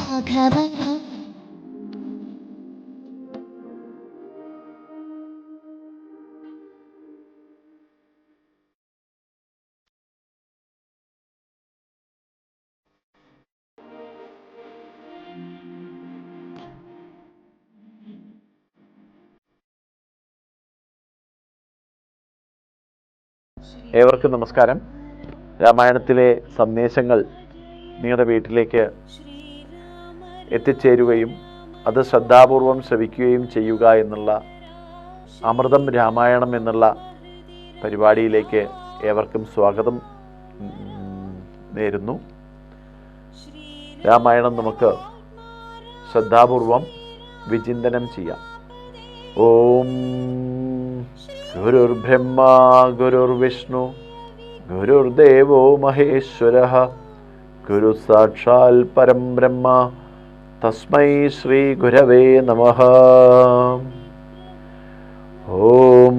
ഏവർക്കും നമസ്കാരം. രാമായണത്തിലെ സന്ദേശങ്ങൾ നിങ്ങളുടെ വീട്ടിലേക്ക് എത്തിച്ചേരുകയും അത് ശ്രദ്ധാപൂർവം ശ്രവിക്കുകയും ചെയ്യുക എന്നുള്ള അമൃതം രാമായണം എന്നുള്ള പരിപാടിയിലേക്ക് ഏവർക്കും സ്വാഗതം നേരുന്നു. രാമായണം നമുക്ക് ശ്രദ്ധാപൂർവം വിചിന്തനം ചെയ്യാം. ഓം ഗുരുർബ്രഹ്മ ഗുരുർവിഷ്ണു ഗുരുർദേവോ മഹേശ്വരഃ ഗുരു സാക്ഷാൽ പരം ബ്രഹ്മ തസ്മൈ ശ്രീ ഗുരവേ നമഃ. ഓം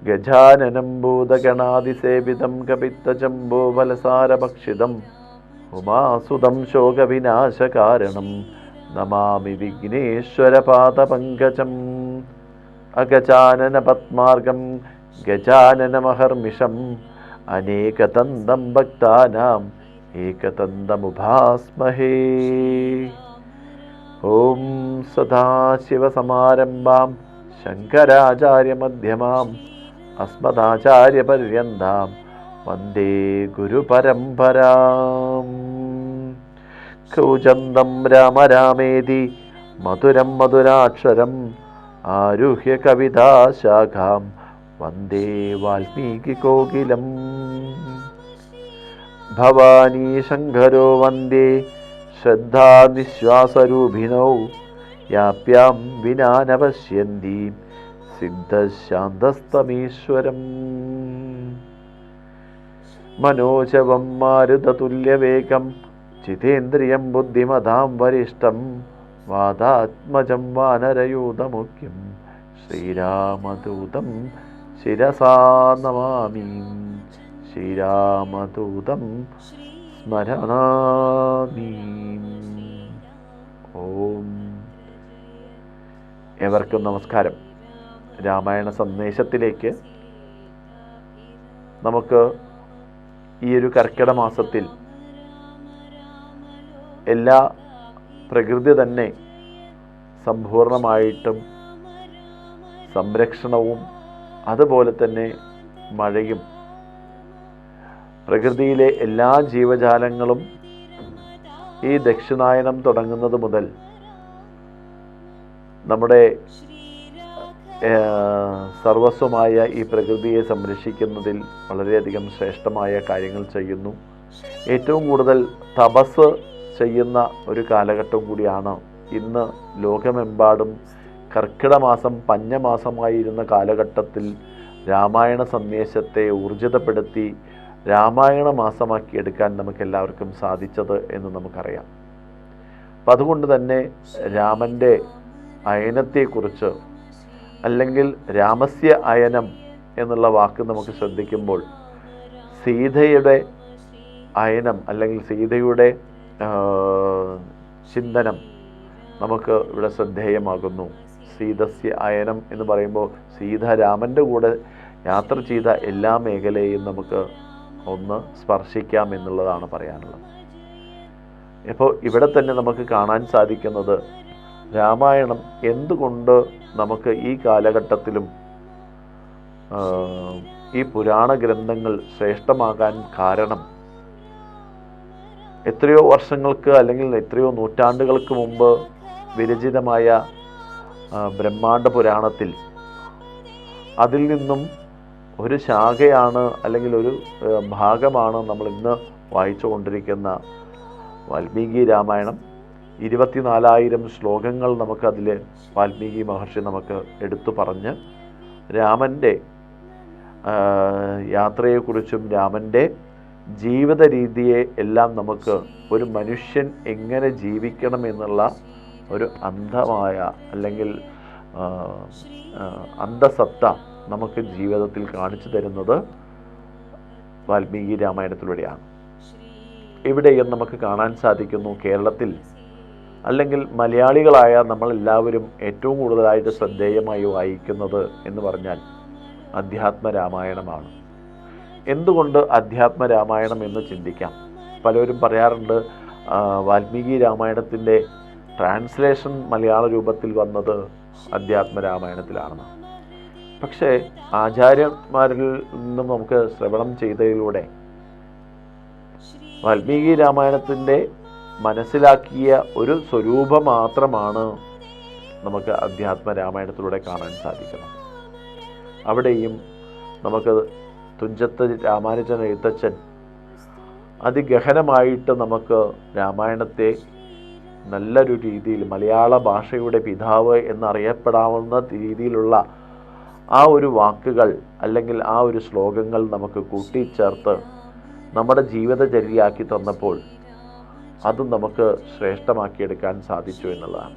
ഗജാനനം ഭൂതഗണാതിസേവിതം കപിത്തജംബോഫലസാരഭക്ഷിതം ഉമാസുതം ശോകവിനാശകാരണം നമാമി വിഘ്നേശ്വരപാദപങ്കജം. അഗജാനന പത്മാർഗം ഗജാനനമഹർനിശം അനേകദന്തം ഭക്താനാം ഏകദന്തമുപാസ്മഹേ. ഓം സദാശിവസമാരംഭാം ശങ്കരാചാര്യമധ്യമാം അസ്മദാചാര്യപര്യന്താം വന്ദേ ഗുരുപരമ്പരാം. കൗചന്ദം രാമ രാമേതി മധുരം മധുരാക്ഷരം ആരുഹ്യ കവിതാശാഖാം വന്ദേ വാൽമീകി കോകിലം. ഭവാനി ശങ്കരോ വന്ദേ ശ്രദ്ധാനിശ്വാസരൂപിണൗ യാപ്യാം വിനാ ന പശ്യന്തി സിദ്ധശാന്തസ്തമീശ്വരം. മനോജവം മാരുതതുല്യവേഗം ജിതേന്ദ്രിയം ബുദ്ധിമതാം വരിഷ്ഠം വാതാത്മജം വാനരയൂഥമുഖ്യം ശ്രീരാമദൂതം ശിരസാ നമാമി. ശ്രീരാമദൂതം സ്മരാമി. ഓം. ഏവർക്കും നമസ്കാരം. രാമായണ സന്ദേശത്തിലേക്ക് നമുക്ക് ഈ ഒരു കർക്കിടക മാസത്തിൽ എല്ലാ പ്രകൃതി തന്നെ സമ്പൂർണമായിട്ടും സംരക്ഷണവും അതുപോലെ തന്നെ മഴയും പ്രകൃതിയിലെ എല്ലാ ജീവജാലങ്ങളും ഈ ദക്ഷിണായനം തുടങ്ങുന്നത് മുതൽ നമ്മുടെ സർവസ്വമായ ഈ പ്രകൃതിയെ സംരക്ഷിക്കുന്നതിൽ വളരെയധികം ശ്രേഷ്ഠമായ കാര്യങ്ങൾ ചെയ്യുന്നു. ഏറ്റവും കൂടുതൽ തപസ് ചെയ്യുന്ന ഒരു കാലഘട്ടം കൂടിയാണ് ഇന്ന്. ലോകമെമ്പാടും കർക്കിടക മാസം പഞ്ഞമാസമായിരുന്ന കാലഘട്ടത്തിൽ രാമായണ സന്ദേശത്തെ ഊർജിതപ്പെടുത്തി രാമായണ മാസമാക്കി എടുക്കാൻ നമുക്കെല്ലാവർക്കും സാധിച്ചത് എന്ന് നമുക്കറിയാം. അപ്പം അതുകൊണ്ട് തന്നെ രാമൻ്റെ അയനത്തെക്കുറിച്ച്, അല്ലെങ്കിൽ രാമസ്യ അയനം എന്നുള്ള വാക്ക് നമുക്ക് ശ്രദ്ധിക്കുമ്പോൾ സീതയുടെ അയനം അല്ലെങ്കിൽ സീതയുടെ ചിന്തനം നമുക്ക് ഇവിടെ ശ്രദ്ധേയമാകുന്നു. സീതസ്യ അയനം എന്ന് പറയുമ്പോൾ സീത രാമൻ്റെ കൂടെ യാത്ര ചെയ്ത എല്ലാ മേഖലയെയും നമുക്ക് ഒന്ന് സ്പർശിക്കാം എന്നുള്ളതാണ് പറയാനുള്ളത്. ഇപ്പോൾ ഇവിടെ തന്നെ നമുക്ക് കാണാൻ സാധിക്കുന്നത് രാമായണം എന്തുകൊണ്ട് നമുക്ക് ഈ കാലഘട്ടത്തിലും ഈ പുരാണ ഗ്രന്ഥങ്ങൾ ശ്രേഷ്ഠമാകാൻ കാരണം, എത്രയോ വർഷങ്ങൾക്ക് അല്ലെങ്കിൽ എത്രയോ നൂറ്റാണ്ടുകൾക്ക് മുമ്പ് വിരചിതമായ ബ്രഹ്മാണ്ഡ പുരാണത്തിൽ അതിൽ നിന്നും ഒരു ശാഖയാണ് അല്ലെങ്കിൽ ഒരു ഭാഗമാണ് നമ്മൾ ഇന്ന് വായിച്ചു കൊണ്ടിരിക്കുന്ന വാൽമീകി രാമായണം. 24,000 ശ്ലോകങ്ങൾ നമുക്കതിൽ വാൽമീകി മഹർഷി നമുക്ക് എടുത്തു പറഞ്ഞ് രാമൻ്റെ യാത്രയെക്കുറിച്ചും രാമൻ്റെ ജീവിത രീതിയെ എല്ലാം നമുക്ക് ഒരു മനുഷ്യൻ എങ്ങനെ ജീവിക്കണം എന്നുള്ള ഒരു അന്ധമായ അല്ലെങ്കിൽ അന്ധസത്ത നമുക്ക് ജീവിതത്തിൽ കാണിച്ചു തരുന്നത് വാൽമീകി രാമായണത്തിലൂടെയാണ്. ഇവിടെയും നമുക്ക് കാണാൻ സാധിക്കുന്നു, കേരളത്തിൽ അല്ലെങ്കിൽ മലയാളികളായ നമ്മളെല്ലാവരും ഏറ്റവും കൂടുതലായിട്ട് ശ്രദ്ധേയമായി വായിക്കുന്നത് എന്ന് പറഞ്ഞാൽ അധ്യാത്മ രാമായണമാണ്. എന്തുകൊണ്ട് അധ്യാത്മ രാമായണം എന്ന് ചിന്തിക്കാം. പലരും പറയാറുണ്ട് വാൽമീകി രാമായണത്തിൻ്റെ ട്രാൻസ്ലേഷൻ മലയാള രൂപത്തിൽ വന്നത് അധ്യാത്മ രാമായണത്തിലാണെന്ന്. പക്ഷേ ആചാര്യന്മാരിൽ നിന്നും നമുക്ക് ശ്രവണം ചെയ്തതിലൂടെ വാൽമീകി രാമായണത്തിൻ്റെ മനസ്സിലാക്കിയ ഒരു സ്വരൂപം മാത്രമാണ് നമുക്ക് അധ്യാത്മ രാമായണത്തിലൂടെ കാണാൻ സാധിക്കുന്നത്. അവിടെയും നമുക്ക് തുഞ്ചത്ത് രാമാനുജൻ എഴുത്തച്ഛൻ അതിഗഹനമായിട്ട് നമുക്ക് രാമായണത്തെ നല്ലൊരു രീതിയിൽ മലയാള ഭാഷയുടെ പിതാവ് എന്നറിയപ്പെടാവുന്ന രീതിയിലുള്ള ആ ഒരു വാക്കുകൾ അല്ലെങ്കിൽ ആ ഒരു ശ്ലോകങ്ങൾ നമുക്ക് കൂട്ടിച്ചേർത്ത് നമ്മുടെ ജീവിതചര്യയാക്കി തന്നപ്പോൾ അതും നമുക്ക് ശ്രേഷ്ഠമാക്കിയെടുക്കാൻ സാധിച്ചു എന്നുള്ളതാണ്.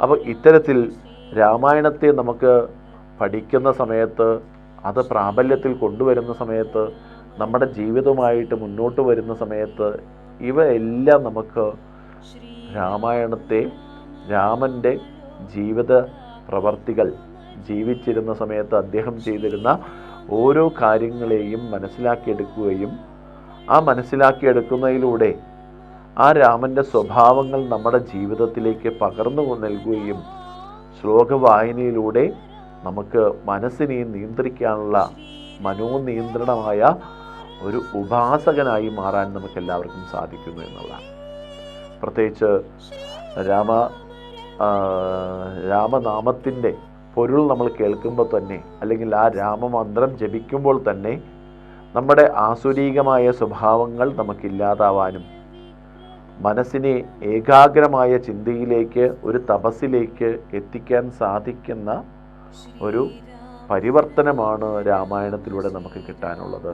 അപ്പോൾ ഇത്തരത്തിൽ രാമായണത്തെ നമുക്ക് പഠിക്കുന്ന സമയത്ത്, അത് പ്രാബല്യത്തിൽ കൊണ്ടുവരുന്ന സമയത്ത്, നമ്മുടെ ജീവിതവുമായിട്ട് മുന്നോട്ട് വരുന്ന സമയത്ത് ഇവയെല്ലാം നമുക്ക് രാമായണത്തെ, രാമൻ്റെ ജീവിത പ്രവർത്തികൾ, ജീവിച്ചിരുന്ന സമയത്ത് അദ്ദേഹം ചെയ്തിരുന്ന ഓരോ കാര്യങ്ങളെയും മനസ്സിലാക്കിയെടുക്കുകയും ആ മനസ്സിലാക്കിയെടുക്കുന്നതിലൂടെ ആ രാമൻ്റെ സ്വഭാവങ്ങൾ നമ്മുടെ ജീവിതത്തിലേക്ക് പകർന്നു നൽകുകയും ശ്ലോകവായനയിലൂടെ നമുക്ക് മനസ്സിനെ നിയന്ത്രിക്കാനുള്ള മനോനിയന്ത്രണമായ ഒരു ഉപാസകനായി മാറാൻ നമുക്ക് എല്ലാവർക്കും സാധിക്കുന്നു എന്നുള്ളതാണ്. പ്രത്യേകിച്ച് രാമനാമത്തിൻ്റെ പൊരുൾ നമ്മൾ കേൾക്കുമ്പോൾ തന്നെ, അല്ലെങ്കിൽ ആ രാമമന്ത്രം ജപിക്കുമ്പോൾ തന്നെ നമ്മുടെ ആസുരീകമായ സ്വഭാവങ്ങൾ നമുക്കില്ലാതാവാനും മനസ്സിനെ ഏകാഗ്രമായ ചിന്തയിലേക്ക്, ഒരു തപസ്സിലേക്ക് എത്തിക്കാൻ സാധിക്കുന്ന ഒരു പരിവർത്തനമാണ് രാമായണത്തിലൂടെ നമുക്ക് കിട്ടാനുള്ളത്.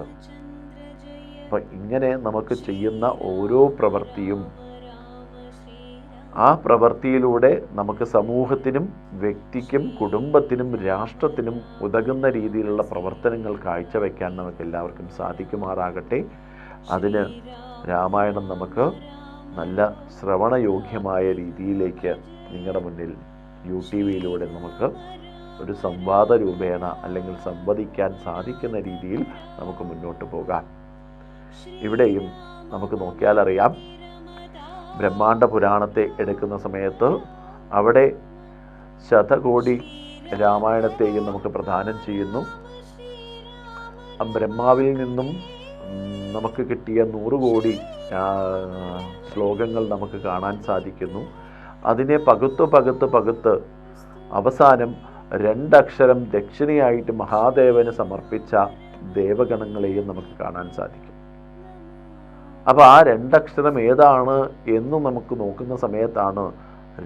അപ്പം ഇങ്ങനെ നമുക്ക് ചെയ്യുന്ന ഓരോ പ്രവൃത്തിയും, ആ പ്രവൃത്തിയിലൂടെ നമുക്ക് സമൂഹത്തിനും വ്യക്തിക്കും കുടുംബത്തിനും രാഷ്ട്രത്തിനും ഉതകുന്ന രീതിയിലുള്ള പ്രവർത്തനങ്ങൾ കാഴ്ചവെക്കാൻ നമുക്ക് എല്ലാവർക്കും സാധിക്കുമാറാകട്ടെ. അതിന് രാമായണം നമുക്ക് നല്ല ശ്രവണയോഗ്യമായ രീതിയിലേക്ക് നിങ്ങളുടെ മുന്നിൽ യൂട്യൂബിലൂടെ നമുക്ക് ഒരു സംവാദ രൂപേണ അല്ലെങ്കിൽ സംവദിക്കാൻ സാധിക്കുന്ന രീതിയിൽ നമുക്ക് മുന്നോട്ട് പോകാം. ഇവിടെയും നമുക്ക് നോക്കിയാലറിയാം, ബ്രഹ്മാണ്ഡ പുരാണത്തെ എടുക്കുന്ന സമയത്ത് അവിടെ ശതകോടി രാമായണത്തെയും നമുക്ക് പ്രദാനം ചെയ്യുന്നു. ബ്രഹ്മാവിൽ നിന്നും നമുക്ക് കിട്ടിയ 100 കോടി ശ്ലോകങ്ങൾ നമുക്ക് കാണാൻ സാധിക്കുന്നു. അതിനെ പകുത്ത് അവസാനം 2 അക്ഷരം ദക്ഷിണയായിട്ട് മഹാദേവന് സമർപ്പിച്ച ദേവഗണങ്ങളെയും നമുക്ക് കാണാൻ സാധിക്കും. അപ്പോൾ ആ 2 അക്ഷരം ഏതാണ് എന്ന് നമുക്ക് നോക്കുന്ന സമയത്താണ്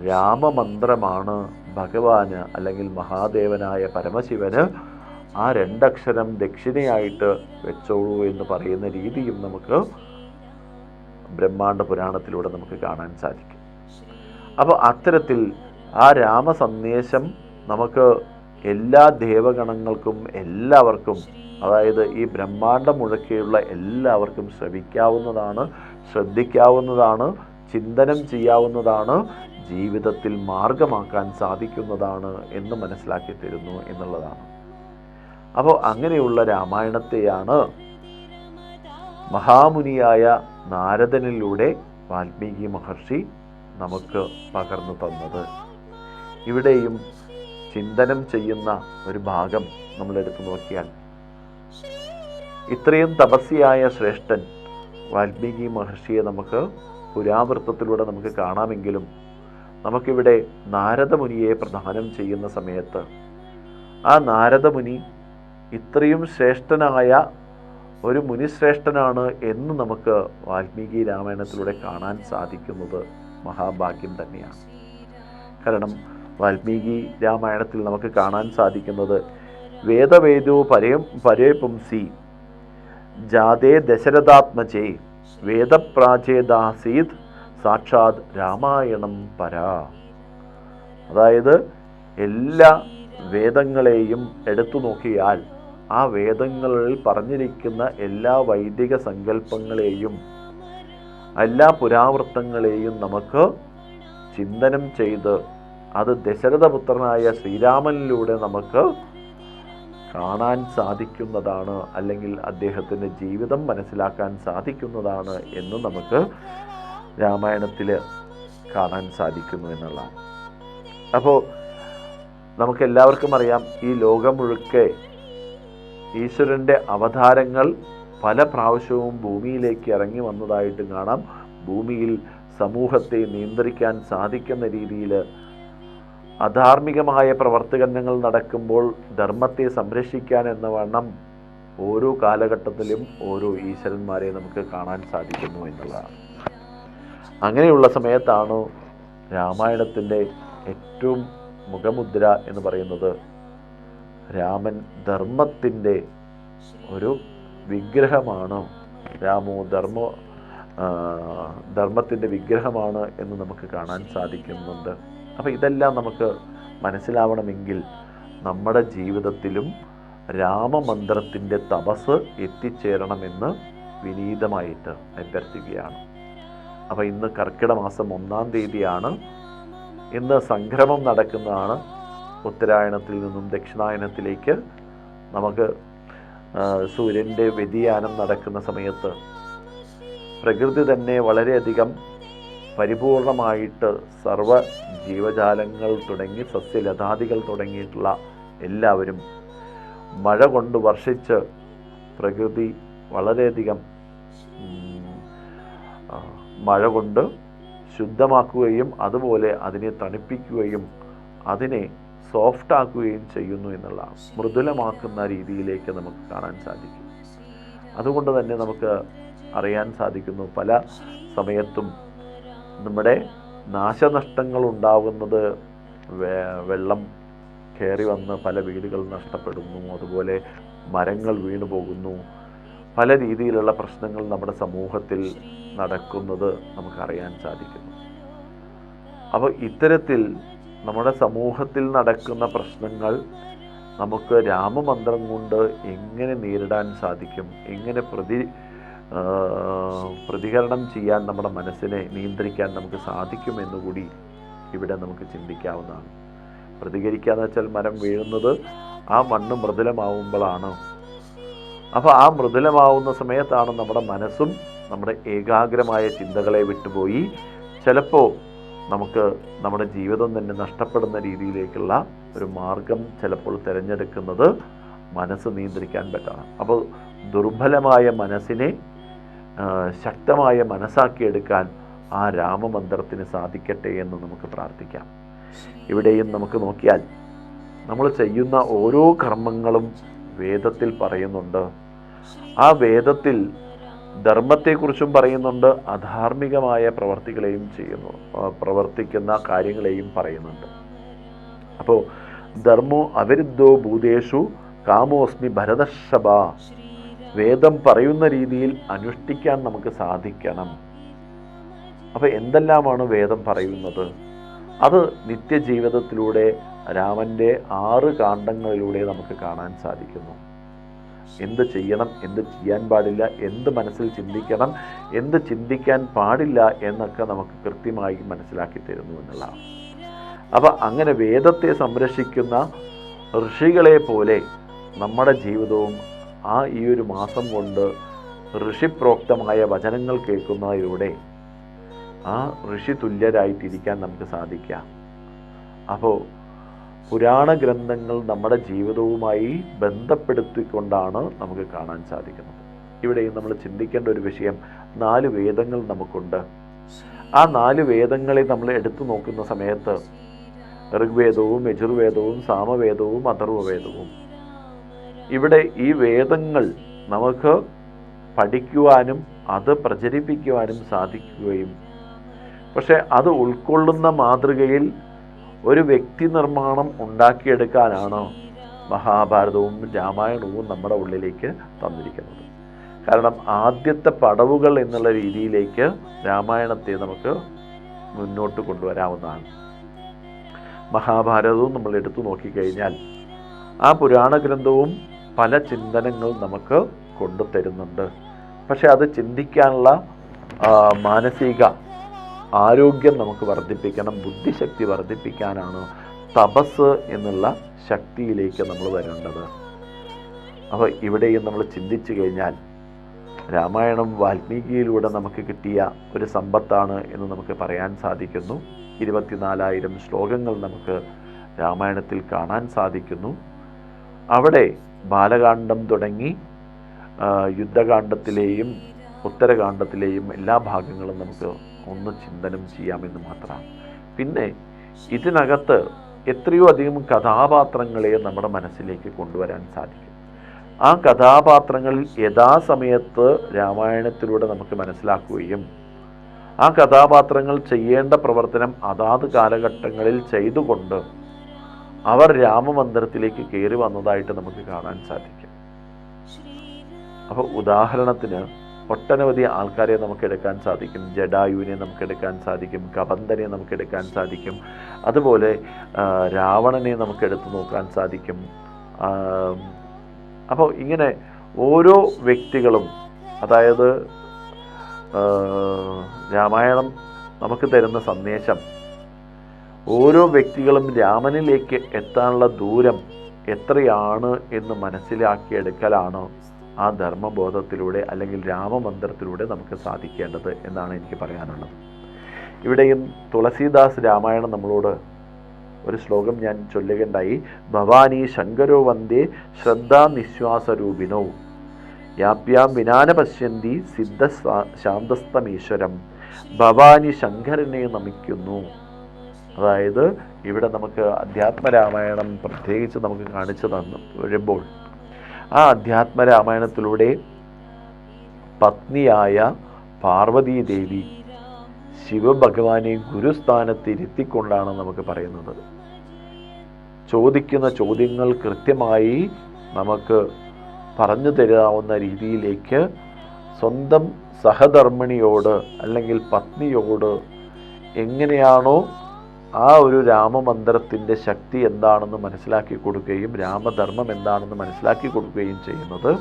രാമമന്ത്രമാണ് ഭഗവാന് അല്ലെങ്കിൽ മഹാദേവനായ പരമശിവന് ആ 2 അക്ഷരം ദക്ഷിണയായിട്ട് വെച്ചോളൂ എന്ന് പറയുന്ന രീതിയും നമുക്ക് ബ്രഹ്മാണ്ഡ പുരാണത്തിലൂടെ നമുക്ക് കാണാൻ സാധിക്കും. അപ്പോൾ അത്തരത്തിൽ ആ രാമസന്ദേശം നമുക്ക് എല്ലാ ദേവഗണങ്ങൾക്കും, എല്ലാവർക്കും, അതായത് ഈ ബ്രഹ്മാണ്ഡം മുഴക്കിയുള്ള എല്ലാവർക്കും ശ്രവിക്കാവുന്നതാണ്, ശ്രദ്ധിക്കാവുന്നതാണ്, ചിന്തനം ചെയ്യാവുന്നതാണ്, ജീവിതത്തിൽ മാർഗമാക്കാൻ സാധിക്കുന്നതാണ് എന്ന് മനസ്സിലാക്കി തരുന്നു എന്നുള്ളതാണ്. അപ്പോൾ അങ്ങനെയുള്ള രാമായണത്തെയാണ് മഹാമുനിയായ നാരദനിലൂടെ വാൽമീകി മഹർഷി നമുക്ക് പകർന്നു തന്നത്. ഇവിടെയും ചിന്തനം ചെയ്യുന്ന ഒരു ഭാഗം നമ്മളെടുത്തു നോക്കിയാൽ, ഇത്രയും തപസ്യായ ശ്രേഷ്ഠൻ വാൽമീകി മഹർഷിയെ നമുക്ക് പുരാവൃത്തത്തിലൂടെ നമുക്ക് കാണാമെങ്കിലും നമുക്കിവിടെ നാരദമുനിയെ പ്രദാനം ചെയ്യുന്ന സമയത്ത് ആ നാരദമുനി ഇത്രയും ശ്രേഷ്ഠനായ ഒരു മുനിശ്രേഷ്ഠനാണ് എന്ന് നമുക്ക് വാൽമീകി രാമായണത്തിലൂടെ കാണാൻ സാധിക്കുന്നത് മഹാഭാഗ്യം തന്നെയാണ്. കാരണം വാൽമീകി രാമായണത്തിൽ നമുക്ക് കാണാൻ സാധിക്കുന്നത് വേദവേദോ പരേ പുംസി ജാതേ ദശരഥാത്മജേ വേദപ്രാചേദാസീത് സാക്ഷാത് രാമായണം പരാ. അതായത് എല്ലാ വേദങ്ങളെയും എടുത്തു നോക്കിയാൽ ആ വേദങ്ങളിൽ പറഞ്ഞിരിക്കുന്ന എല്ലാ വൈദിക സങ്കല്പങ്ങളെയും എല്ലാ പുരാവൃത്തങ്ങളെയും നമുക്ക് ചിന്തനം ചെയ്ത് അത് ദശരഥപുത്രനായ ശ്രീരാമനിലൂടെ നമുക്ക് കാണാൻ സാധിക്കുന്നതാണ്, അല്ലെങ്കിൽ അദ്ദേഹത്തിൻ്റെ ജീവിതം മനസ്സിലാക്കാൻ സാധിക്കുന്നതാണ് എന്ന് നമുക്ക് രാമായണത്തിൽ കാണാൻ സാധിക്കുന്നു എന്നുള്ളതാണ്. അപ്പോൾ നമുക്കെല്ലാവർക്കും അറിയാം, ഈ ലോകം മുഴുക്കെ ഈശ്വരൻ്റെ അവതാരങ്ങൾ പല പ്രാവശ്യവും ഭൂമിയിലേക്ക് ഇറങ്ങി വന്നതായിട്ട് കാണാം. ഭൂമിയിൽ സമൂഹത്തെ നിയന്ത്രിക്കാൻ സാധിക്കുന്ന രീതിയിൽ അധാർമികമായ പ്രവർത്തനങ്ങൾ നടക്കുമ്പോൾ ധർമ്മത്തെ സംരക്ഷിക്കാൻ എന്ന വണ്ണം ഓരോ കാലഘട്ടത്തിലും ഓരോ ഈശ്വരന്മാരെ നമുക്ക് കാണാൻ സാധിക്കുന്നു എന്നുള്ളതാണ്. അങ്ങനെയുള്ള സമയത്താണ് രാമായണത്തിൻ്റെ ഏറ്റവും മുഖമുദ്ര എന്ന് പറയുന്നത് രാമൻ ധർമ്മത്തിൻ്റെ ഒരു വിഗ്രഹമാണ്, ധർമ്മത്തിൻ്റെ വിഗ്രഹമാണ് എന്ന് നമുക്ക് കാണാൻ സാധിക്കുന്നുണ്ട്. അപ്പോൾ ഇതെല്ലാം നമുക്ക് മനസ്സിലാവണമെങ്കിൽ നമ്മുടെ ജീവിതത്തിലും രാമമന്ത്രത്തിൻ്റെ തപസ് എത്തിച്ചേരണമെന്ന് വിനീതമായിട്ട് അഭ്യർത്ഥിക്കുകയാണ്. അപ്പോൾ ഇന്ന് കർക്കിടക മാസം 1-ാം തീയതിയാണ്. ഇന്ന് സംക്രമം നടക്കുന്നതാണ്. ഉത്തരായണത്തിൽ നിന്നും ദക്ഷിണായനത്തിലേക്ക് നമുക്ക് സൂര്യൻ്റെ വ്യതിയാനം നടക്കുന്ന സമയത്ത് പ്രകൃതി തന്നെ വളരെയധികം പരിപൂർണമായിട്ട് സർവ ജീവജാലങ്ങൾ തുടങ്ങി സസ്യലതാദികൾ തുടങ്ങിയിട്ടുള്ള എല്ലാവരും മഴ കൊണ്ട് വർഷിച്ച് പ്രകൃതി വളരെയധികം മഴ കൊണ്ട് ശുദ്ധമാക്കുകയും അതുപോലെ അതിനെ തണുപ്പിക്കുകയും അതിനെ സോഫ്റ്റാക്കുകയും ചെയ്യുന്നു എന്നുള്ളതാണ്. മൃദുലമാക്കുന്ന രീതിയിലേക്ക് നമുക്ക് കാണാൻ സാധിക്കും. അതുകൊണ്ട് തന്നെ നമുക്ക് അറിയാൻ സാധിക്കുന്നു, പല സമയത്തും നമ്മുടെ നാശനഷ്ടങ്ങൾ ഉണ്ടാകുന്നത് വെള്ളം കയറി വന്ന് പല വീടുകൾ നഷ്ടപ്പെടുന്നു, അതുപോലെ മരങ്ങൾ വീണു പോകുന്നു, പല രീതിയിലുള്ള പ്രശ്നങ്ങൾ നമ്മുടെ സമൂഹത്തിൽ നടക്കുന്നത് നമുക്കറിയാൻ സാധിക്കുന്നു. അപ്പോൾ ഇത്തരത്തിൽ നമ്മുടെ സമൂഹത്തിൽ നടക്കുന്ന പ്രശ്നങ്ങൾ നമുക്ക് രാമമന്ത്രം കൊണ്ട് എങ്ങനെ നേരിടാൻ സാധിക്കും, എങ്ങനെ പ്രതികരണം ചെയ്യാൻ നമ്മുടെ മനസ്സിനെ നിയന്ത്രിക്കാൻ നമുക്ക് സാധിക്കുമെന്നുകൂടി ഇവിടെ നമുക്ക് ചിന്തിക്കാവുന്നതാണ്. പ്രതികരിക്കാന്ന് വെച്ചാൽ മരം വീഴുന്നത് ആ മണ്ണ് മൃദുലമാവുമ്പോഴാണ്. അപ്പോൾ ആ മൃദുലമാവുന്ന സമയത്താണ് നമ്മുടെ മനസ്സും നമ്മുടെ ഏകാഗ്രമായ ചിന്തകളെ വിട്ടുപോയി ചിലപ്പോൾ നമുക്ക് നമ്മുടെ ജീവിതം തന്നെ നഷ്ടപ്പെടുന്ന രീതിയിലേക്കുള്ള ഒരു മാർഗം ചിലപ്പോൾ തിരഞ്ഞെടുക്കുന്നത് മനസ്സ് നിയന്ത്രിക്കാൻ പറ്റണം. അപ്പോൾ ദുർബലമായ മനസ്സിനെ ശക്തമായ മനസ്സാക്കിയെടുക്കാൻ ആ രാമമന്ത്രത്തിന് സാധിക്കട്ടെ എന്ന് നമുക്ക് പ്രാർത്ഥിക്കാം. ഇവിടെയും നമുക്ക് നോക്കിയാൽ നമ്മൾ ചെയ്യുന്ന ഓരോ കർമ്മങ്ങളും വേദത്തിൽ പറയുന്നുണ്ട്. ആ വേദത്തിൽ ധർമ്മത്തെക്കുറിച്ചും പറയുന്നുണ്ട്, അധാർമികമായ പ്രവർത്തിക്കുന്ന കാര്യങ്ങളെയും പറയുന്നുണ്ട്. അപ്പോൾ ധർമ്മോ അവിരുദ്ധോ ഭൂതേഷു കാമോസ്മി ഭരതർഷഭ, വേദം പറയുന്ന രീതിയിൽ അനുഷ്ഠിക്കാൻ നമുക്ക് സാധിക്കണം. അപ്പോൾ എന്തെല്ലാമാണ് വേദം പറയുന്നത്? അത് നിത്യജീവിതത്തിലൂടെ രാമൻ്റെ 6 കാണ്ഡങ്ങളിലൂടെ നമുക്ക് കാണാൻ സാധിക്കുന്നു. എന്ത് ചെയ്യണം, എന്ത് ചെയ്യാൻ പാടില്ല, എന്ത് മനസ്സിൽ ചിന്തിക്കണം, എന്ത് ചിന്തിക്കാൻ പാടില്ല എന്നൊക്കെ നമുക്ക് കൃത്യമായി മനസ്സിലാക്കി തരുന്നു എന്നുള്ളതാണ്. അപ്പോൾ അങ്ങനെ വേദത്തെ സംരക്ഷിക്കുന്ന ഋഷികളെ പോലെ നമ്മുടെ ജീവിതവും ഈ ഒരു മാസം കൊണ്ട് ഋഷിപ്രോക്തമായ വചനങ്ങൾ കേൾക്കുന്നതിലൂടെ ആ ഋഷി തുല്യരായിട്ടിരിക്കാൻ നമുക്ക് സാധിക്കാം. അപ്പോൾ പുരാണ ഗ്രന്ഥങ്ങൾ നമ്മുടെ ജീവിതവുമായി ബന്ധപ്പെടുത്തിക്കൊണ്ടാണ് നമുക്ക് കാണാൻ സാധിക്കുന്നത്. ഇവിടെയും നമ്മൾ ചിന്തിക്കേണ്ട ഒരു വിഷയം, 4 വേദങ്ങൾ നമുക്കുണ്ട്. ആ 4 വേദങ്ങളെ നമ്മൾ എടുത്തു നോക്കുന്ന സമയത്ത് ഋഗ്വേദവും യജുർവേദവും സാമവേദവും അഥർവവേദവും, ഇവിടെ ഈ വേദങ്ങൾ നമുക്ക് പഠിക്കുവാനും അത് പ്രചരിപ്പിക്കുവാനും സാധിക്കുകയും, പക്ഷെ അത് ഉൾക്കൊള്ളുന്ന മാതൃകയിൽ ഒരു വ്യക്തി നിർമ്മാണം ഉണ്ടാക്കിയെടുക്കാനാണ് മഹാഭാരതവും രാമായണവും നമ്മുടെ ഉള്ളിലേക്ക് തന്നിരിക്കുന്നത്. കാരണം ആദ്യത്തെ പടവുകൾ എന്നുള്ള രീതിയിലേക്ക് രാമായണത്തെ നമുക്ക് മുന്നോട്ട് കൊണ്ടുവരാവുന്നതാണ്. മഹാഭാരതവും നമ്മൾ എടുത്തു നോക്കിക്കഴിഞ്ഞാൽ ആ പുരാണ ഗ്രന്ഥവും പല ചിന്തനങ്ങൾ നമുക്ക് കൊണ്ടുതരുന്നുണ്ട്. പക്ഷെ അത് ചിന്തിക്കാനുള്ള മാനസിക ആരോഗ്യം നമുക്ക് വർദ്ധിപ്പിക്കണം, ബുദ്ധിശക്തി വർദ്ധിപ്പിക്കാനാണ് തപസ് എന്നുള്ള ശക്തിയിലേക്ക് നമ്മൾ വരേണ്ടത്. അപ്പോൾ ഇവിടെയും നമ്മൾ ചിന്തിച്ചു കഴിഞ്ഞാൽ രാമായണം വാൽമീകിയിലൂടെ നമുക്ക് കിട്ടിയ ഒരു സമ്പത്താണ് എന്ന് നമുക്ക് പറയാൻ സാധിക്കുന്നു. 24,000 ശ്ലോകങ്ങൾ നമുക്ക് രാമായണത്തിൽ കാണാൻ സാധിക്കുന്നു. അവിടെ ബാലകാന്ഡം തുടങ്ങി യുദ്ധകാന്ഡത്തിലെയും ഉത്തരകാന്ഡത്തിലെയും എല്ലാ ഭാഗങ്ങളും നമുക്ക് ഒന്ന് ചിന്തനം ചെയ്യാമെന്ന് മാത്രമാണ്. പിന്നെ ഇതിനകത്ത് എത്രയോ അധികം കഥാപാത്രങ്ങളെ നമ്മുടെ മനസ്സിലേക്ക് കൊണ്ടുവരാൻ സാധിക്കും. ആ കഥാപാത്രങ്ങളിൽ യഥാസമയത്ത് രാമായണത്തിലൂടെ നമുക്ക് മനസ്സിലാക്കുകയും ആ കഥാപാത്രങ്ങൾ ചെയ്യേണ്ട പ്രവർത്തനം അതാത് കാലഘട്ടങ്ങളിൽ ചെയ്തുകൊണ്ട് അവർ രാമമന്ദിരത്തിലേക്ക് കയറി വന്നതായിട്ട് നമുക്ക് കാണാൻ സാധിക്കും. അപ്പോൾ ഉദാഹരണത്തിന് ഒട്ടനവധി ആൾക്കാരെ നമുക്ക് എടുക്കാൻ സാധിക്കും. ജഡായുവിനെ നമുക്ക് എടുക്കാൻ സാധിക്കും, കബന്ധനെ നമുക്ക് എടുക്കാൻ സാധിക്കും, അതുപോലെ രാവണനെ നമുക്ക് എടുത്തു നോക്കാൻ സാധിക്കും. അപ്പോൾ ഇങ്ങനെ ഓരോ വ്യക്തികളും, അതായത് രാമായണം നമുക്ക് തരുന്ന സന്ദേശം, ഓരോ വ്യക്തികളും രാമനിലേക്ക് എത്താനുള്ള ദൂരം എത്രയാണ് എന്ന് മനസ്സിലാക്കിയെടുക്കലാണ് ആ ധർമ്മബോധത്തിലൂടെ അല്ലെങ്കിൽ രാമമന്ത്രത്തിലൂടെ നമുക്ക് സാധിക്കേണ്ടത് എന്നാണ് എനിക്ക് പറയാനുള്ളത്. ഇവിടെയും തുളസീദാസ് രാമായണം നമ്മളോട് ഒരു ശ്ലോകം ഞാൻ ചൊല്ലുകയുണ്ടായി. ഭവാനി ശങ്കരോ വന്ദേ ശ്രദ്ധാനിശ്വാസരൂപിണോ യാപ്യാം വിനാന പശ്യന്തി സിദ്ധ ശാന്തസ്തമീശ്വരം. ഭവാനി ശങ്കരനെ നമിക്കുന്നു. അതായത് ഇവിടെ നമുക്ക് അധ്യാത്മരാമായണം പ്രത്യേകിച്ച് നമുക്ക് കാണിച്ചു തന്നു വരുമ്പോൾ ആ അധ്യാത്മരാമായണത്തിലൂടെ പത്നിയായ പാർവതീദേവി ശിവഭഗവാനെ ഗുരുസ്ഥാനത്ത് ഇരുത്തിക്കൊണ്ടാണ് നമുക്ക് പറയുന്നത്. ചോദിക്കുന്ന ചോദ്യങ്ങൾ കൃത്യമായി നമുക്ക് പറഞ്ഞു തരാവുന്ന രീതിയിലേക്ക് സ്വന്തം സഹധർമ്മിണിയോട് അല്ലെങ്കിൽ പത്നിയോട് എങ്ങനെയാണോ ആ ഒരു രാമമന്ത്രത്തിൻ്റെ ശക്തി എന്താണെന്ന് മനസ്സിലാക്കി കൊടുക്കുകയും രാമധർമ്മം എന്താണെന്ന് മനസ്സിലാക്കി കൊടുക്കുകയും ചെയ്യുന്നത്,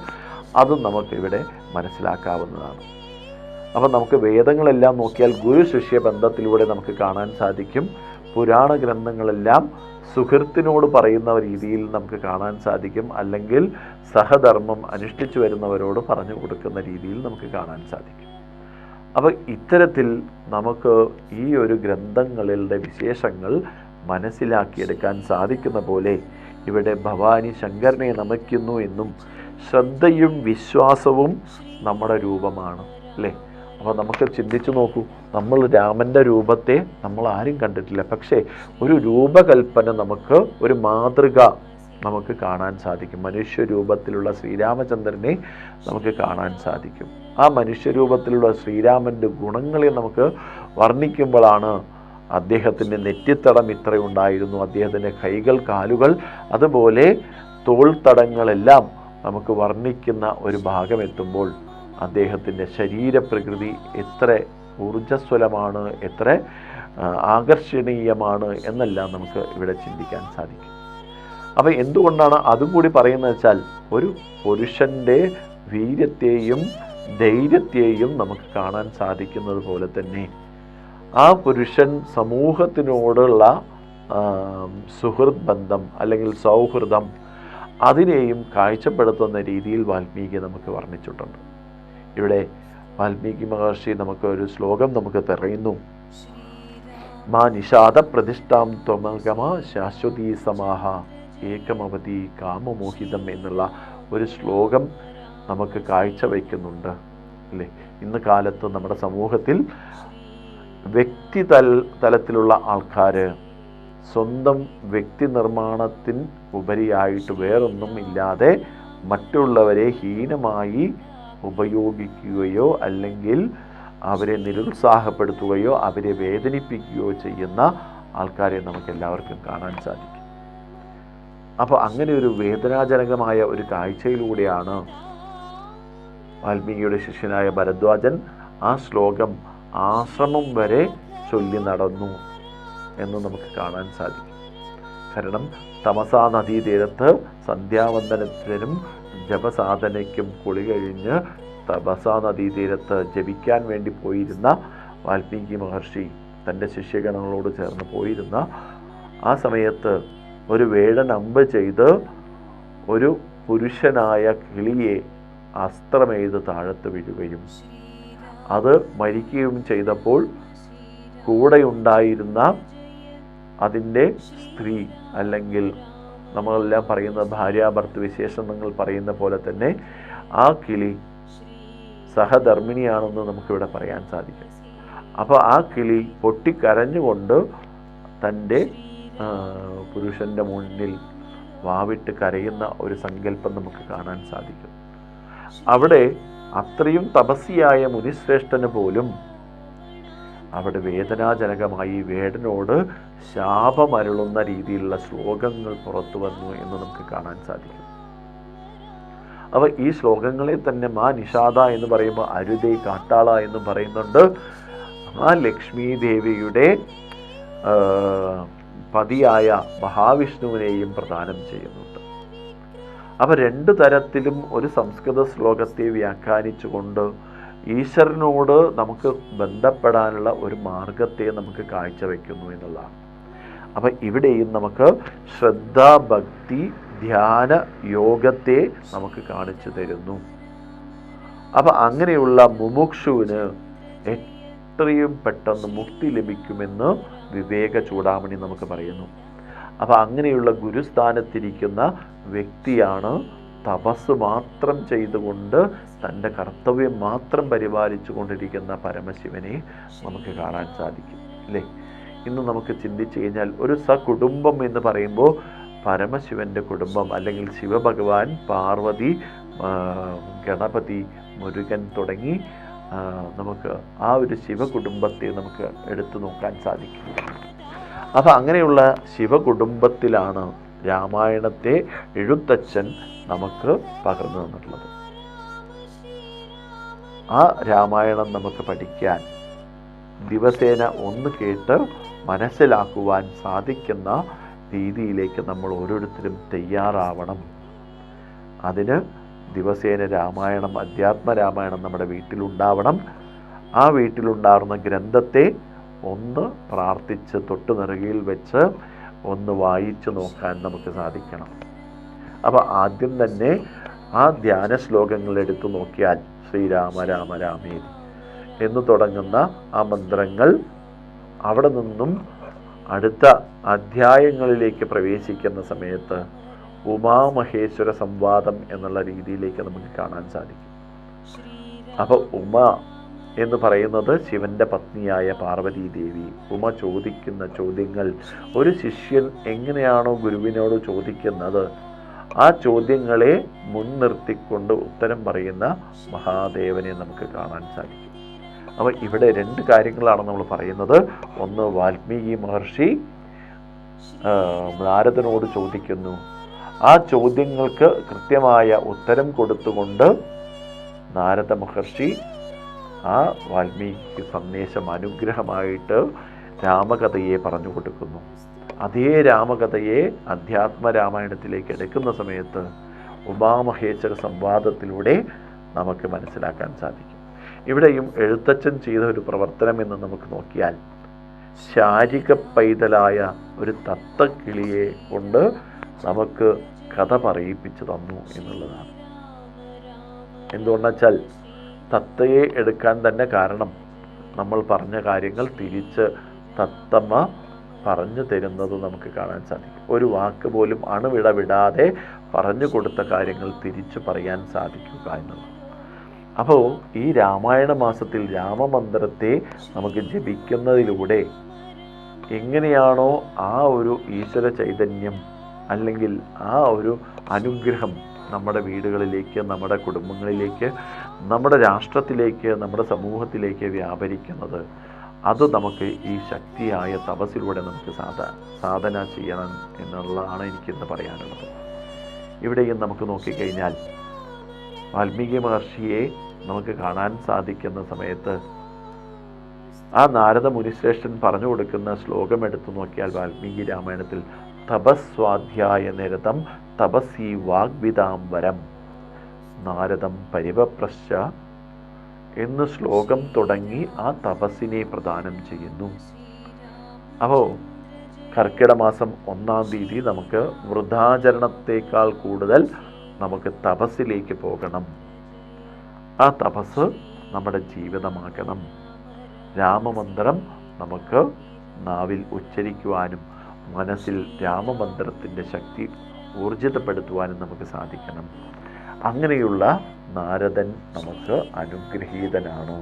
അതും നമുക്കിവിടെ മനസ്സിലാക്കാവുന്നതാണ്. അപ്പം നമുക്ക് വേദങ്ങളെല്ലാം നോക്കിയാൽ ഗുരു ശിഷ്യ ബന്ധത്തിലൂടെ നമുക്ക് കാണാൻ സാധിക്കും. പുരാണ ഗ്രന്ഥങ്ങളെല്ലാം സുഹൃത്തിനോട് പറയുന്ന രീതിയിൽ നമുക്ക് കാണാൻ സാധിക്കും, അല്ലെങ്കിൽ സഹധർമ്മം അനുഷ്ഠിച്ചു വരുന്നവരോട് പറഞ്ഞു കൊടുക്കുന്ന രീതിയിൽ നമുക്ക് കാണാൻ സാധിക്കും. അപ്പോൾ ഇത്തരത്തിൽ നമുക്ക് ഈ ഒരു ഗ്രന്ഥങ്ങളുടെ വിശേഷങ്ങൾ മനസ്സിലാക്കിയെടുക്കാൻ സാധിക്കുന്ന പോലെ ഇവിടെ ഭവാനി ശങ്കരനെ നമിക്കുന്നു എന്നും ശ്രദ്ധയും വിശ്വാസവും നമ്മുടെ രൂപമാണ് അല്ലേ. അപ്പോൾ നമുക്ക് ചിന്തിച്ചു നോക്കൂ, നമ്മൾ രാമൻ്റെ രൂപത്തെ നമ്മൾ ആരും കണ്ടിട്ടില്ല, പക്ഷേ ഒരു രൂപകൽപ്പന നമുക്ക്, ഒരു മാതൃക നമുക്ക് കാണാൻ സാധിക്കും. മനുഷ്യരൂപത്തിലുള്ള ശ്രീരാമചന്ദ്രനെ നമുക്ക് കാണാൻ സാധിക്കും. ആ മനുഷ്യരൂപത്തിലുള്ള ശ്രീരാമൻ്റെ ഗുണങ്ങളെ നമുക്ക് വർണ്ണിക്കുമ്പോഴാണ് അദ്ദേഹത്തിൻ്റെ നെറ്റിത്തടം ഇത്രയുണ്ടായിരുന്നു, അദ്ദേഹത്തിൻ്റെ കൈകൾ, കാലുകൾ, അതുപോലെ തോൾത്തടങ്ങളെല്ലാം നമുക്ക് വർണ്ണിക്കുന്ന ഒരു ഭാഗം എത്തുമ്പോൾ അദ്ദേഹത്തിൻ്റെ ശരീരപ്രകൃതി എത്ര ഊർജ്ജസ്വലമാണ്, എത്ര ആകർഷണീയമാണ് എന്നെല്ലാം നമുക്ക് ഇവിടെ ചിന്തിക്കാൻ സാധിക്കും. അപ്പോൾ എന്തുകൊണ്ടാണ് അതും കൂടി പറയുന്നത് വെച്ചാൽ, ഒരു പുരുഷൻ്റെ വീര്യത്തെയും ധൈര്യത്തെയും നമുക്ക് കാണാൻ സാധിക്കുന്നത് പോലെ തന്നെ ആ പുരുഷൻ സമൂഹത്തിനോടുള്ള സുഹൃത് ബന്ധം അല്ലെങ്കിൽ സൗഹൃദം, അതിനെയും കാഴ്ചപ്പെടുത്തുന്ന രീതിയിൽ വാൽമീകി നമുക്ക് വർണ്ണിച്ചിട്ടുണ്ട്. ഇവിടെ വാൽമീകി മഹർഷി നമുക്ക് ഒരു ശ്ലോകം നമുക്ക് പറയുന്നു. മാ നിഷാദ പ്രതിഷ്ഠാം ത്വമഗമ ശാശ്വതീ സമാഹ ഏകമവതി കാമമോഹിതം എന്നുള്ള ഒരു ശ്ലോകം നമുക്ക് കാഴ്ചവെക്കുന്നുണ്ട് അല്ലേ. ഇന്ന് കാലത്ത് നമ്മുടെ സമൂഹത്തിൽ വ്യക്തി തലത്തിലുള്ള ആൾക്കാർ സ്വന്തം വ്യക്തി നിർമ്മാണത്തിന് ഉപരിയായിട്ട് വേറൊന്നും ഇല്ലാതെ മറ്റുള്ളവരെ ഹീനമായി ഉപയോഗിക്കുകയോ അല്ലെങ്കിൽ അവരെ നിരുത്സാഹപ്പെടുത്തുകയോ അവരെ വേദനിപ്പിക്കുകയോ ചെയ്യുന്ന ആൾക്കാരെ നമുക്ക് എല്ലാവർക്കും കാണാൻ സാധിക്കും. അപ്പോൾ അങ്ങനെ ഒരു വേദനാജനകമായ ഒരു കാഴ്ചയിലൂടെയാണ് വാൽമീകിയുടെ ശിഷ്യനായ ഭരദ്വാജൻ ആ ശ്ലോകം ആശ്രമം വരെ ചൊല്ലി നടന്നു എന്ന് നമുക്ക് കാണാൻ സാധിക്കും. കാരണം തമസാ നദീതീരത്ത് സന്ധ്യാവന്ദനത്തിനും ജപസാധനയ്ക്കും കുളി കഴിഞ്ഞ് ബസാ നദീതീരത്ത് ജപിക്കാൻ വേണ്ടി പോയിരുന്ന വാൽമീകി മഹർഷി തൻ്റെ ശിഷ്യഗണങ്ങളോട് ചേർന്ന് പോയിരുന്ന ആ സമയത്ത് ഒരു വേടൻ അമ്പ് ചെയ്ത് ഒരു പുരുഷനായ കിളിയെ അസ്ത്രമെയ്ത് താഴത്ത് വീഴുകയും അത് മരിക്കുകയും ചെയ്തപ്പോൾ കൂടെയുണ്ടായിരുന്ന അതിൻ്റെ സ്ത്രീ, അല്ലെങ്കിൽ നമ്മളെല്ലാം പറയുന്ന ഭാര്യാഭർത്തൃ വിശേഷണങ്ങൾ പറയുന്ന പോലെ തന്നെ ആ കിളി സഹധർമ്മിണിയാണെന്ന് നമുക്കിവിടെ പറയാൻ സാധിക്കും. അപ്പോൾ ആ കിളി പൊട്ടിക്കരഞ്ഞുകൊണ്ട് തൻ്റെ പുരുഷൻ്റെ മുന്നിൽ വാവിട്ട് കരയുന്ന ഒരു സങ്കല്പം നമുക്ക് കാണാൻ സാധിക്കും. അവിടെ അത്രയും തപസ്വിയായ മുനിശ്രേഷ്ഠന് പോലും അവിടെ വേദനാജനകമായി വേടനോട് ശാപമരുളുന്ന രീതിയിലുള്ള ശ്ലോകങ്ങൾ പുറത്തു വന്നു എന്ന് നമുക്ക് കാണാൻ സാധിക്കും. അപ്പോൾ ഈ ശ്ലോകങ്ങളെ തന്നെ മാ നിഷാദ എന്ന് പറയുമ്പോൾ അരുതേ കാട്ടാള എന്ന് പറയുന്നുണ്ട്. ആ ലക്ഷ്മി ദേവിയുടെ പതിയായ മഹാവിഷ്ണുവിനെയും പ്രദാനം ചെയ്യുന്നുണ്ട്. അപ്പോൾ രണ്ട് തരത്തിലും ഒരു സംസ്കൃത ശ്ലോകത്തെ വ്യാഖ്യാനിച്ചുകൊണ്ട് ഈശ്വരനോട് നമുക്ക് ബന്ധപ്പെടാനുള്ള ഒരു മാർഗത്തെ നമുക്ക് കാഴ്ചവെക്കുന്നു എന്നുള്ളതാണ്. അപ്പം ഇവിടെയും നമുക്ക് ശ്രദ്ധ, ഭക്തി, ധ്യാന, യോഗത്തെ നമുക്ക് കാണിച്ചു തരുന്നു. അപ്പം അങ്ങനെയുള്ള മുമുക്ഷുവിന് എത്രയും പെട്ടെന്ന് മുക്തി ലഭിക്കുമെന്ന് വിവേക ചൂടാമണി നമുക്ക് പറയുന്നു. അപ്പം അങ്ങനെയുള്ള ഗുരുസ്ഥാനത്തിരിക്കുന്ന വ്യക്തിയാണ് തപസ് മാത്രം ചെയ്തുകൊണ്ട് തൻ്റെ കർത്തവ്യം മാത്രം പരിപാലിച്ചു കൊണ്ടിരിക്കുന്ന പരമശിവനെ നമുക്ക് കാണാൻ സാധിക്കും, അല്ലേ? ഇന്ന് നമുക്ക് ചിന്തിച്ചു കഴിഞ്ഞാൽ ഒരു സകുടുംബം എന്ന് പറയുമ്പോൾ പരമശിവൻ്റെ കുടുംബം, അല്ലെങ്കിൽ ശിവഭഗവാൻ, പാർവതി, ഗണപതി, മുരുകൻ തുടങ്ങി നമുക്ക് ആ ഒരു ശിവകുടുംബത്തെ നമുക്ക് എടുത്തു നോക്കാൻ സാധിക്കും. അപ്പം അങ്ങനെയുള്ള ശിവകുടുംബത്തിലാണ് രാമായണത്തെ എഴുത്തച്ഛൻ നമുക്ക് പകർന്നു തന്നിട്ടുള്ളത്. ആ രാമായണം നമുക്ക് പഠിക്കാൻ, ദിവസേന ഒന്ന് കേട്ട് മനസ്സിലാക്കുവാൻ സാധിക്കുന്ന രീതിയിലേക്ക് നമ്മൾ ഓരോരുത്തരും തയ്യാറാവണം. അതിന് ദിവസേന രാമായണം, അധ്യാത്മരാമായണം നമ്മുടെ വീട്ടിലുണ്ടാവണം. ആ വീട്ടിലുണ്ടാകുന്ന ഗ്രന്ഥത്തെ ഒന്ന് പ്രാർത്ഥിച്ച് തൊട്ടു നെറുകയിൽ വെച്ച് ഒന്ന് വായിച്ചു നോക്കാൻ നമുക്ക് സാധിക്കണം. അപ്പോൾ ആദ്യം തന്നെ ആ ധ്യാന ശ്ലോകങ്ങൾ എടുത്തു നോക്കിയാൽ ശ്രീരാമ രാമ രാമേതി എന്ന് തുടങ്ങുന്ന ആ മന്ത്രങ്ങൾ അവിടെ നിന്നും അടുത്ത അധ്യായങ്ങളിലേക്ക് പ്രവേശിക്കുന്ന സമയത്ത് ഉമാമഹേശ്വര സംവാദം എന്നുള്ള രീതിയിലേക്ക് നമുക്ക് കാണാൻ സാധിക്കും. അപ്പോൾ ഉമ എന്ന് പറയുന്നത് ശിവന്റെ പത്നിയായ പാർവതി ദേവി. ഉമ ചോദിക്കുന്ന ചോദ്യങ്ങൾ ഒരു ശിഷ്യൻ എങ്ങനെയാണോ ഗുരുവിനോട് ചോദിക്കുന്നത്, ആ ചോദ്യങ്ങളെ മുൻനിർത്തിക്കൊണ്ട് ഉത്തരം പറയുന്ന മഹാദേവനെ നമുക്ക് കാണാൻ സാധിക്കും. അപ്പോൾ ഇവിടെ രണ്ട് കാര്യങ്ങളാണ് നമ്മൾ പറയുന്നത്. ഒന്ന്, വാൽമീകി മഹർഷി നാരദനോട് ചോദിക്കുന്നു. ആ ചോദ്യങ്ങൾക്ക് കൃത്യമായ ഉത്തരം കൊടുത്തുകൊണ്ട് നാരദ മഹർഷി ആ വാൽമീകി സന്ദേശം അനുഗ്രഹമായിട്ട് രാമകഥയെ പറഞ്ഞു കൊടുക്കുന്നു. അതേ രാമകഥയെ അധ്യാത്മരാമായണത്തിലേക്ക് എടുക്കുന്ന സമയത്ത് ഉമാമഹേശ്വര സംവാദത്തിലൂടെ നമുക്ക് മനസ്സിലാക്കാൻ സാധിക്കും. ഇവിടെയും എഴുത്തച്ഛൻ ചെയ്ത ഒരു പ്രവർത്തനം എന്ന് നമുക്ക് നോക്കിയാൽ, ശാരിക പൈതലായ ഒരു തത്തക്കിളിയെ കൊണ്ട് നമുക്ക് കഥ പറയിപ്പിച്ചു തന്നു എന്നുള്ളതാണ്. എന്തുകൊണ്ടെന്നുവെച്ചാൽ തത്തയെ എടുക്കാൻ തന്നെ കാരണം നമ്മൾ പറഞ്ഞ കാര്യങ്ങൾ തിരിച്ച് തത്തമ്മ പറഞ്ഞു തരുന്നത് നമുക്ക് കാണാൻ സാധിക്കും. ഒരു വാക്ക് പോലും അണുവിട വിടാതെ പറഞ്ഞു കൊടുത്ത കാര്യങ്ങൾ തിരിച്ചു പറയാൻ സാധിക്കുക എന്നുള്ളത്. അപ്പോൾ ഈ രാമായണ മാസത്തിൽ രാമമന്ത്രത്തെ നമുക്ക് ജപിക്കുന്നതിലൂടെ എങ്ങനെയാണോ ആ ഒരു ഈശ്വര ചൈതന്യം അല്ലെങ്കിൽ ആ ഒരു അനുഗ്രഹം നമ്മുടെ വീടുകളിലേക്ക്, നമ്മുടെ കുടുംബങ്ങളിലേക്ക്, നമ്മുടെ രാഷ്ട്രത്തിലേക്ക്, നമ്മുടെ സമൂഹത്തിലേക്ക് വ്യാപരിക്കുന്നത്, അത് നമുക്ക് ഈ ശക്തിയായ തപസ്സിലൂടെ നമുക്ക് സാധന ചെയ്യണം എന്നുള്ളതാണ് എനിക്കിന്ന് പറയാനുള്ളത്. ഇവിടെയും നമുക്ക് നോക്കിക്കഴിഞ്ഞാൽ വാൽമീകി മഹർഷിയെ നമുക്ക് കാണാൻ സാധിക്കുന്ന സമയത്ത് ആ നാരദ മുനിശ്രേഷ്ഠൻ പറഞ്ഞു കൊടുക്കുന്ന ശ്ലോകം എടുത്തു നോക്കിയാൽ വാൽമീകി രാമായണത്തിൽ തപസ്വാധ്യായ നിരതം തപസി വാഗ്വിതാംബരം നാരദം പരിവപ്രശ്ച എന്ന് ശ്ലോകം തുടങ്ങി ആ തപസ്സിനെ പ്രദാനം ചെയ്യുന്നു. അപ്പോൾ കർക്കിടക മാസം 1-ാം തീയതി നമുക്ക് വൃദ്ധാചരണത്തേക്കാൾ കൂടുതൽ നമുക്ക് തപസ്സിലേക്ക് പോകണം. ആ തപസ് നമ്മുടെ ജീവിതമാക്കണം. രാമമന്ത്രം നമുക്ക് നാവിൽ ഉച്ചരിക്കുവാനും മനസ്സിൽ രാമമന്ത്രത്തിൻ്റെ ശക്തി ഊർജിതപ്പെടുത്തുവാനും നമുക്ക് സാധിക്കണം. അങ്ങനെയുള്ള നാരദൻ നമുക്ക് അനുഗ്രഹീതനാണ്.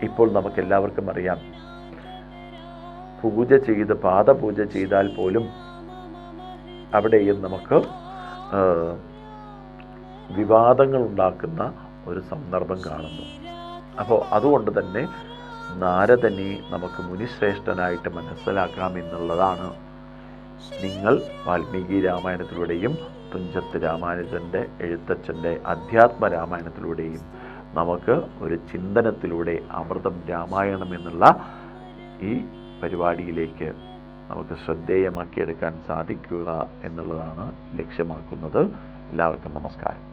ഇപ്പോൾ നമുക്കെല്ലാവർക്കും അറിയാം, പൂജ ചെയ്ത് പാദപൂജ ചെയ്താൽ പോലും അവിടെയും നമുക്ക് വിവാദങ്ങൾ ഉണ്ടാക്കുന്ന ഒരു സന്ദർഭം കാണുന്നു. അപ്പോൾ അതുകൊണ്ട് തന്നെ നാരദനെ നമുക്ക് മുനിശ്രേഷ്ഠനായിട്ട് മനസ്സിലാക്കാമെന്നുള്ളതാണ് നിങ്ങൾ വാൽമീകി രാമായണത്തിലൂടെയും തുഞ്ചത്ത് രാമാനുജൻ്റെ എഴുത്തച്ഛൻ്റെ അധ്യാത്മ രാമായണത്തിലൂടെയും നമുക്ക് ഒരു ചിന്തനത്തിലൂടെ അമൃതം രാമായണം എന്നുള്ള ഈ പരിപാടിയിലേക്ക് നമുക്ക് ശ്രദ്ധേയമാക്കിയെടുക്കാൻ സാധിക്കുക എന്നുള്ളതാണ് ലക്ഷ്യമാക്കുന്നത്. എല്ലാവർക്കും നമസ്കാരം.